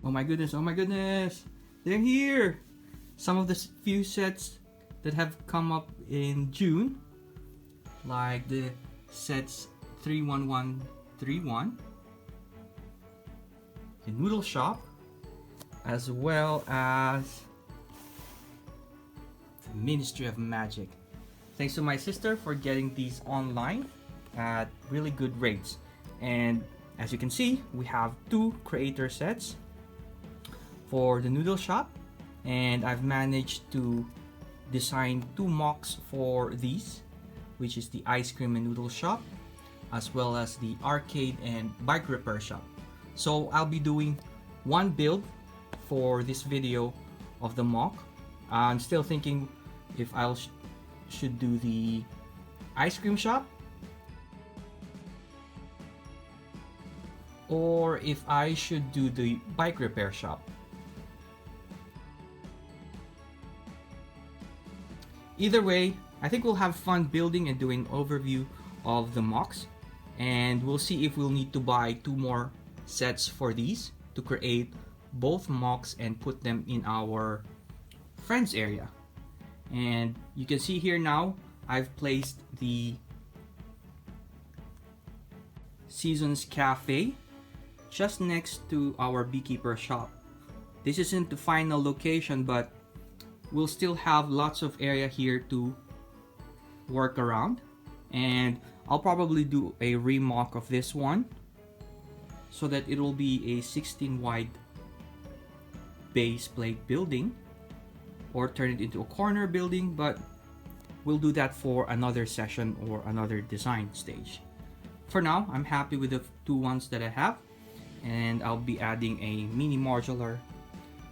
Oh my goodness, oh my goodness! They're here! Some of the few sets that have come up in June, like the sets 31131, the Noodle Shop, as well as the Ministry of Magic. Thanks to my sister for getting these online at really good rates. And as you can see, we have two creator sets for the Noodle Shop, and I've managed to design two MOCs for these, which is the Ice Cream and Noodle Shop, as well as the Arcade and Bike Repair Shop. So I'll be doing one build for this video of the MOC. I'm still thinking if I should do the Ice Cream Shop or if I should do the Bike Repair Shop. Either way, I think we'll have fun building and doing an overview of the MOCs, and we'll see if we'll need to buy two more sets for these to create both MOCs and put them in our friends area. And you can see here now, I've placed the Seasons Cafe just next to our beekeeper shop. This isn't the final location, but we'll still have lots of area here to work around, and I'll probably do a remock of this one so that it will be a 16 wide base plate building, or turn it into a corner building, but we'll do that for another session or another design stage. For now, I'm happy with the two ones that I have, and I'll be adding a mini modular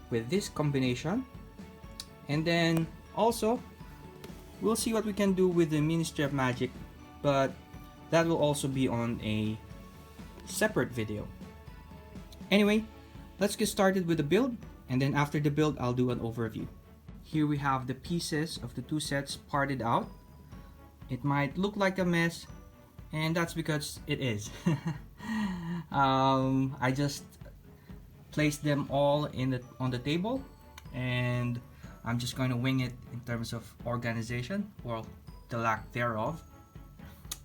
with this combination. And then also, we'll see what we can do with the Ministry of Magic, but that will also be on a separate video. Anyway, let's get started with the build, and then after the build, I'll do an overview. Here we have the pieces of the two sets parted out. It might look like a mess, and that's because it is. I just placed them all on the table, and I'm just going to wing it in terms of organization, or the lack thereof,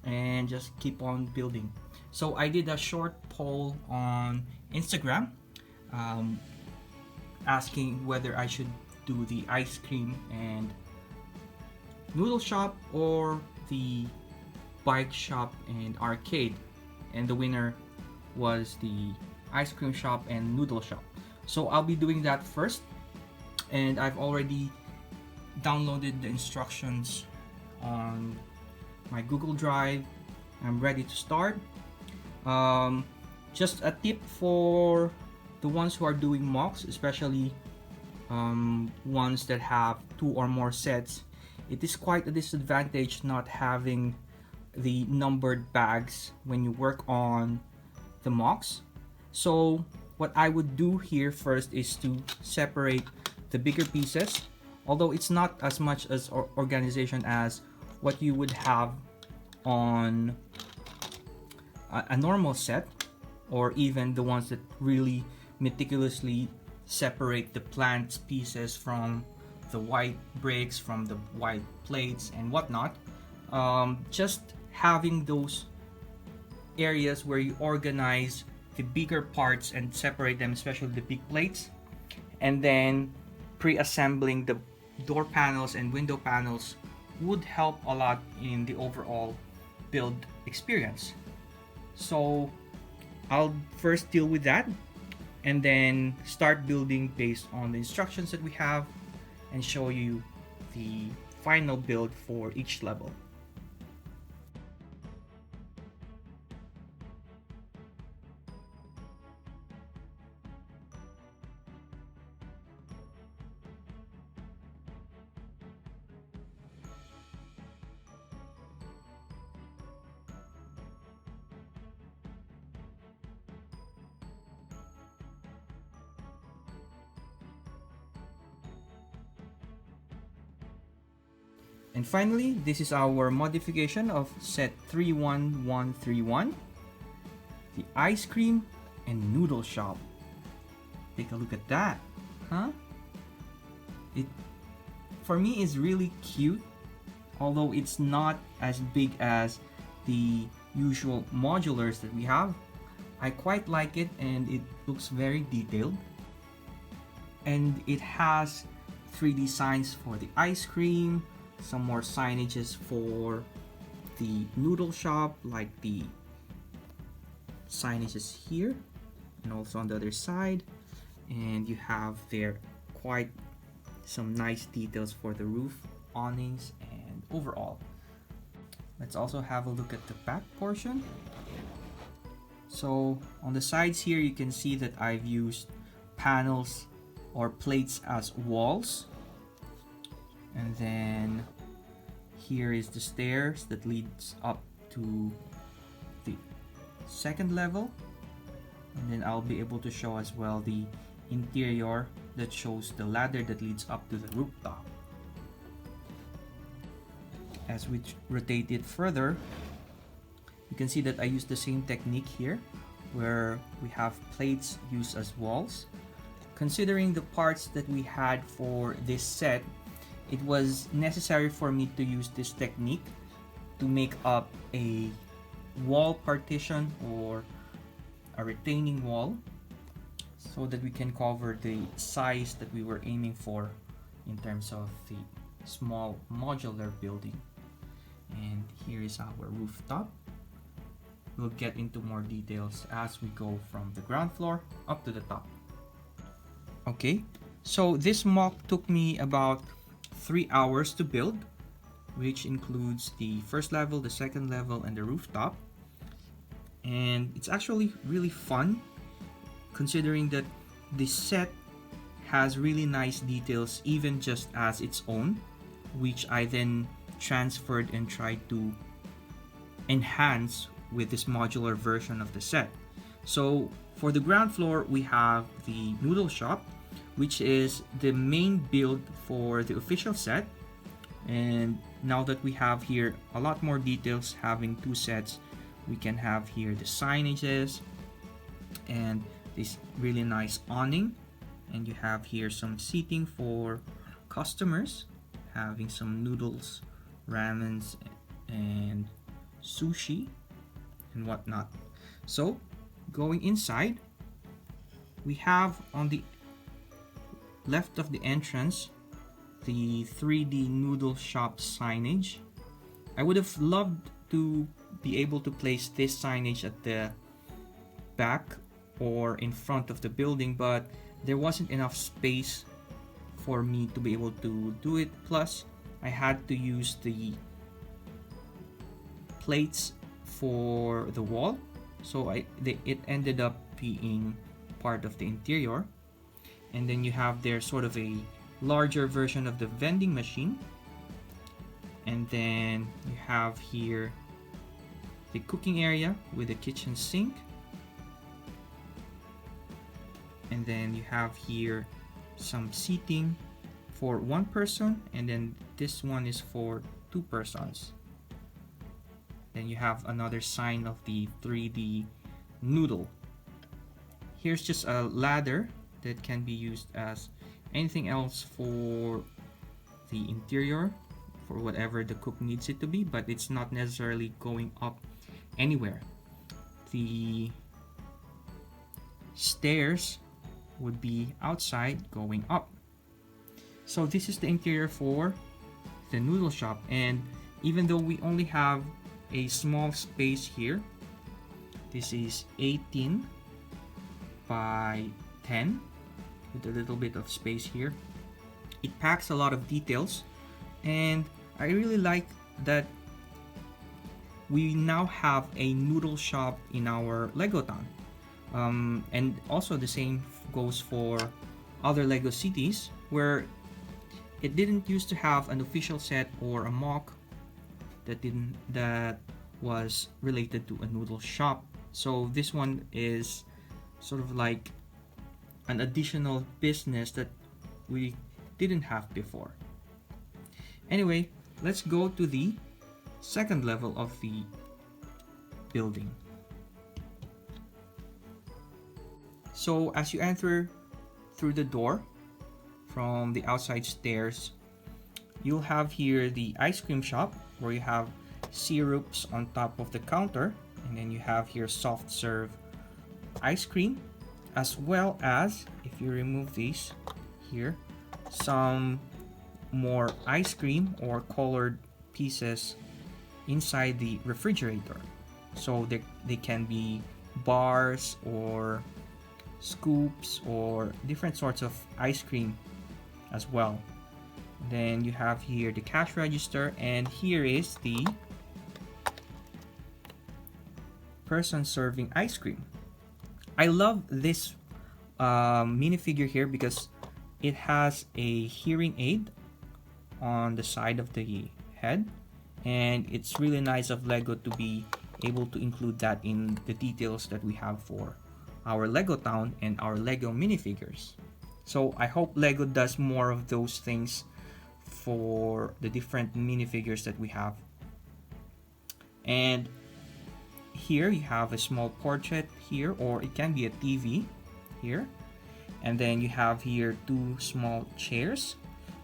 and just keep on building. So I did a short poll on Instagram asking whether I should do the Ice Cream and Noodle Shop or the Bike Shop and Arcade, and the winner was the Ice Cream Shop and Noodle Shop. So I'll be doing that first, and I've already downloaded the instructions on my Google Drive. I'm ready to start. Just a tip for the ones who are doing MOCs, especially ones that have two or more sets. It is quite a disadvantage not having the numbered bags when you work on the MOCs. So what I would do here first is to separate the bigger pieces, although it's not as much as organization as what you would have on a normal set, or even the ones that really meticulously separate the plant pieces from the white bricks, from the white plates and whatnot. Just having those areas where you organize the bigger parts and separate them, especially the big plates, and then pre-assembling the door panels and window panels would help a lot in the overall build experience. So I'll first deal with that, and then start building based on the instructions that we have, and show you the final build for each level. And finally, this is our modification of set 31131, the Ice Cream and Noodle Shop. Take a look at that, huh? It, for me, is really cute, although it's not as big as the usual modulars that we have. I quite like it, and it looks very detailed. And it has 3D signs for the ice cream, some more signages for the noodle shop, like the signages here and also on the other side. And you have there quite some nice details for the roof, awnings, and overall. Let's also have a look at the back portion. So on the sides here, you can see that I've used panels or plates as walls. And then here is the stairs that leads up to the second level. And then I'll be able to show as well the interior that shows the ladder that leads up to the rooftop. As we rotate it further, you can see that I use the same technique here, where we have plates used as walls. Considering the parts that we had for this set, it was necessary for me to use this technique to make up a wall partition or a retaining wall, so that we can cover the size that we were aiming for in terms of the small modular building. And here is our rooftop. We'll get into more details as we go from the ground floor up to the top. Okay, so this MOC took me about 3 hours to build, which includes the first level, the second level, and the rooftop. And it's actually really fun, considering that this set has really nice details even just as its own, which I then transferred and tried to enhance with this modular version of the set. So for the ground floor, we have the noodle shop, which is the main build for the official set. And now that we have here a lot more details, having 2 sets, we can have here the signages and this really nice awning. And you have here some seating for customers, having some noodles, ramens, and sushi and whatnot. So going inside, we have on the left of the entrance the 3D noodle shop signage. I would have loved to be able to place this signage at the back or in front of the building, but there wasn't enough space for me to be able to do it. Plus, I had to use the plates for the wall, so it ended up being part of the interior. And then you have there sort of a larger version of the vending machine. And then you have here the cooking area with the kitchen sink. And then you have here some seating for 1 person, and then this one is for 2 persons. Then you have another sign of the 3D noodle. Here's just a ladder that can be used as anything else for the interior, for whatever the cook needs it to be, but it's not necessarily going up anywhere. The stairs would be outside going up. So this is the interior for the noodle shop, and even though we only have a small space here, this is 18 by 10 with a little bit of space here. It packs a lot of details, and I really like that we now have a noodle shop in our Lego town. And also the same goes for other Lego cities, where it didn't used to have an official set or a MOC that was related to a noodle shop. So this one is sort of like an additional business that we didn't have before. Anyway, let's go to the second level of the building. So as you enter through the door from the outside stairs, you'll have here the ice cream shop where you have syrups on top of the counter, and then you have here soft serve ice cream, as well as, if you remove these here, some more ice cream or colored pieces inside the refrigerator. So they can be bars or scoops or different sorts of ice cream as well. Then you have here the cash register, and here is the person serving ice cream. I love this minifigure here because it has a hearing aid on the side of the head, and it's really nice of Lego to be able to include that in the details that we have for our Lego town and our Lego minifigures. So I hope Lego does more of those things for the different minifigures that we have. And here you have a small portrait here, or it can be a TV here. And then you have here two small chairs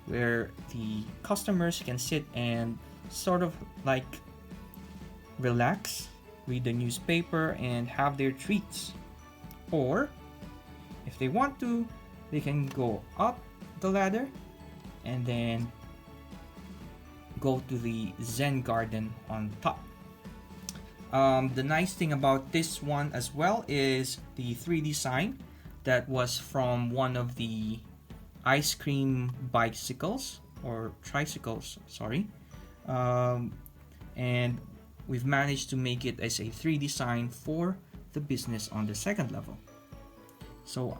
where the customers can sit and sort of like relax, read the newspaper, and have their treats. Or if they want to, they can go up the ladder and then go to the Zen garden on top. The nice thing about this one as well is the 3D sign that was from one of the ice cream bicycles or tricycles, sorry. And we've managed to make it as a 3D sign for the business on the second level. So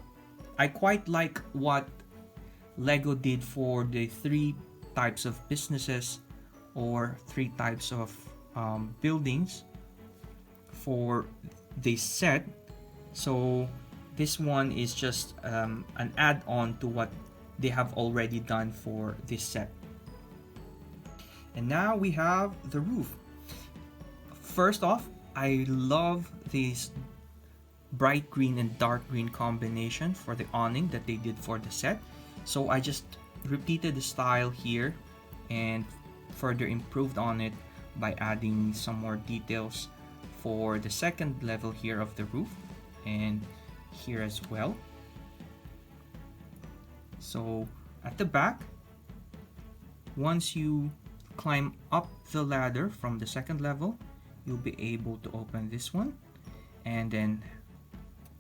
I quite like what Lego did for the three types of businesses or three types of buildings for this set. So this one is just an add-on to what they have already done for this set. And now we have the roof. First off, I love this bright green and dark green combination for the awning that they did for the set. So I just repeated the style here and further improved on it by adding some more details for the second level here of the roof and here as well. So at the back, once you climb up the ladder from the second level, you'll be able to open this one and then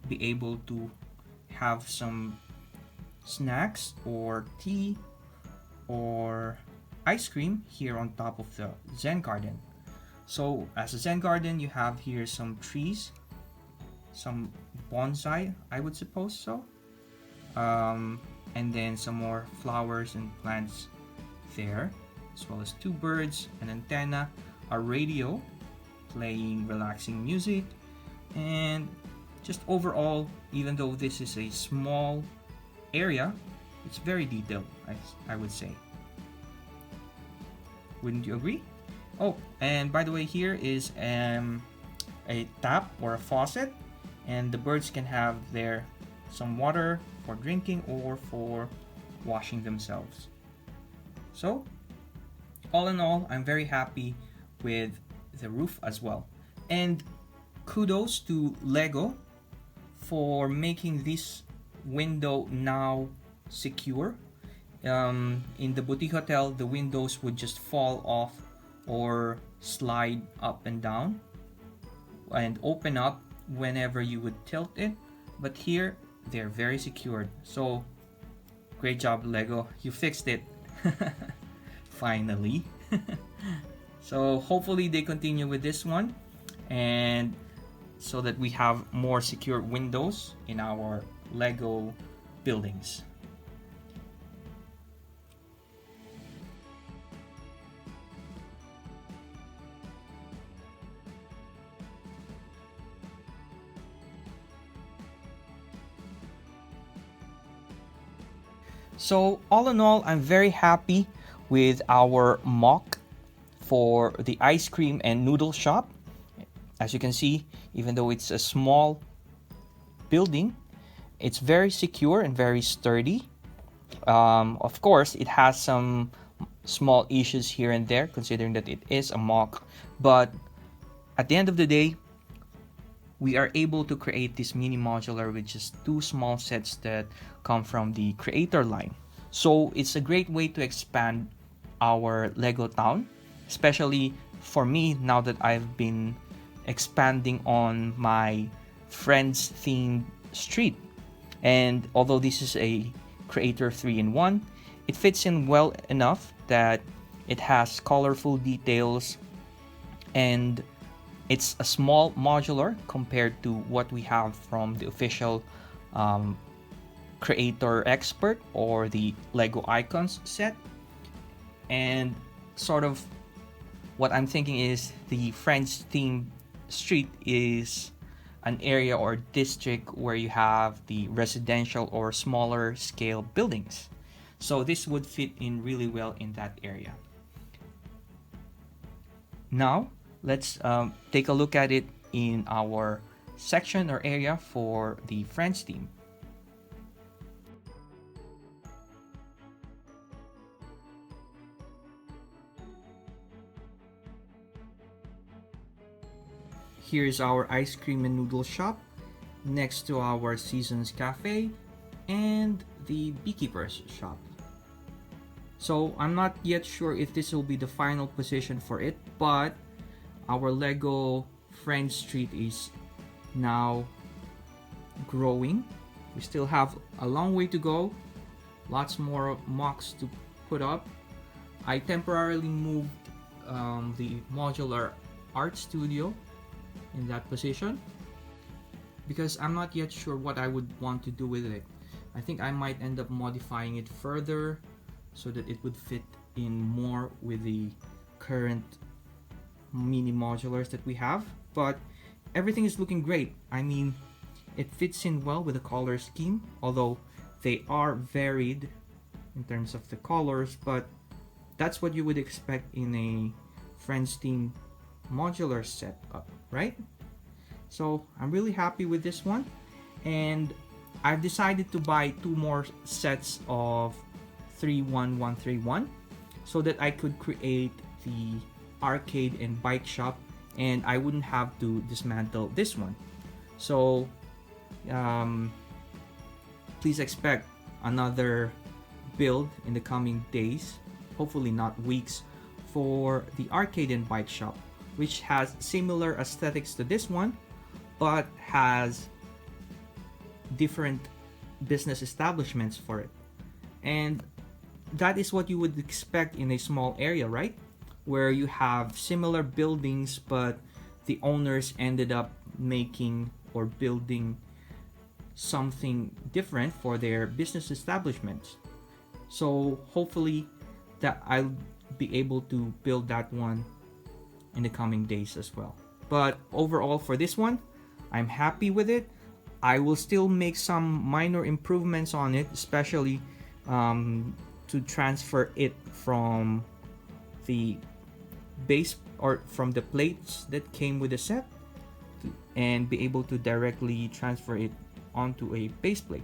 be able to have some snacks or tea or ice cream here on top of the Zen garden. So as a Zen garden, you have here some trees, some bonsai, I would suppose so, and then some more flowers and plants there, as well as two birds, an antenna, a radio playing relaxing music, and just overall, even though this is a small area, it's very detailed, I would say. Wouldn't you agree? Oh, and by the way, here is a tap or a faucet, and the birds can have there some water for drinking or for washing themselves. So, all in all, I'm very happy with the roof as well. And kudos to Lego for making this window now secure. In the boutique hotel, the windows would just fall off or slide up and down and open up whenever you would tilt it, but here they're very secured. So great job, Lego, you fixed it. Finally. So hopefully they continue with this one, and so that we have more secure windows in our Lego buildings. So all in all, I'm very happy with our MOC for the ice cream and noodle shop. As you can see, even though it's a small building, It's very secure and very sturdy. Of course, it has some small issues here and there considering that it is a MOC, but at the end of the day, we are able to create this mini modular with just two small sets that come from the creator line. So it's a great way to expand our Lego town, especially for me now that I've been expanding on my friends themed street. And although this is a creator 3-in-1, it fits in well enough that it has colorful details, and it's a small modular compared to what we have from the official creator expert or the Lego icons set. And sort of what I'm thinking is the Friends themed street is an area or district where you have the residential or smaller scale buildings. So this would fit in really well in that area. Now, let's take a look at it in our section or area for the Friends theme. Here's our ice cream and noodle shop next to our Seasons Cafe and the beekeeper's shop. So I'm not yet sure if this will be the final position for it, but our Lego Friends Street is now growing. We still have a long way to go, lots more MOCs to put up. I temporarily moved the modular art studio in that position because I'm not yet sure what I would want to do with it. I think I might end up modifying it further so that it would fit in more with the current mini modulars that we have, but everything is looking great. I mean, it fits in well with the color scheme, although they are varied in terms of the colors, but that's what you would expect in a Friends theme modular setup, right? So I'm really happy with this one, and I've decided to buy two more sets of 31131 so that I could create the arcade and bike shop and I wouldn't have to dismantle this one. So please expect another build in the coming days, hopefully not weeks, for the arcade and bike shop, which has similar aesthetics to this one but has different business establishments for it. And that is what you would expect in a small area, right? Where you have similar buildings but the owners ended up making or building something different for their business establishments. So hopefully that I'll be able to build that one in the coming days as well. But overall for this one, I'm happy with it. I will still make some minor improvements on it, especially to transfer it from the base or from the plates that came with the set and be able to directly transfer it onto a base plate,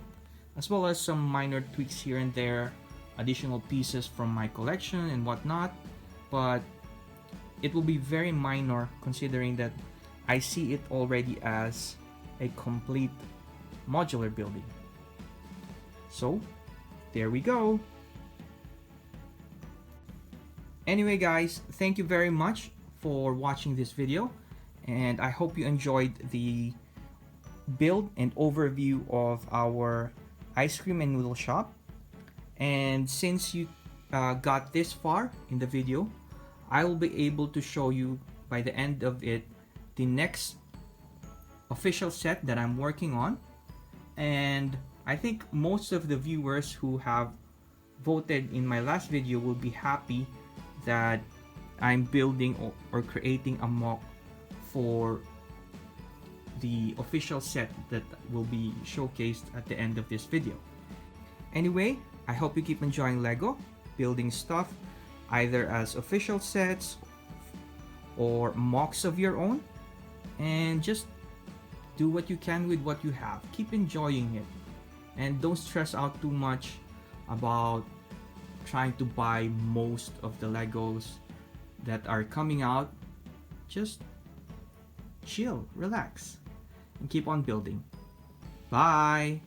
as well as some minor tweaks here and there, additional pieces from my collection and whatnot, but it will be very minor considering that I see it already as a complete modular building. So there we go. Anyway guys, thank you very much for watching this video, and I hope you enjoyed the build and overview of our ice cream and noodle shop. And since you got this far in the video, I will be able to show you by the end of it the next official set that I'm working on. And I think most of the viewers who have voted in my last video will be happy that I'm building or creating a MOC for the official set that will be showcased at the end of this video. Anyway, I hope you keep enjoying Lego, building stuff either as official sets or MOCs of your own, and just do what you can with what you have. Keep enjoying it. And don't stress out too much about trying to buy most of the Legos that are coming out. Just chill, relax, and keep on building. Bye!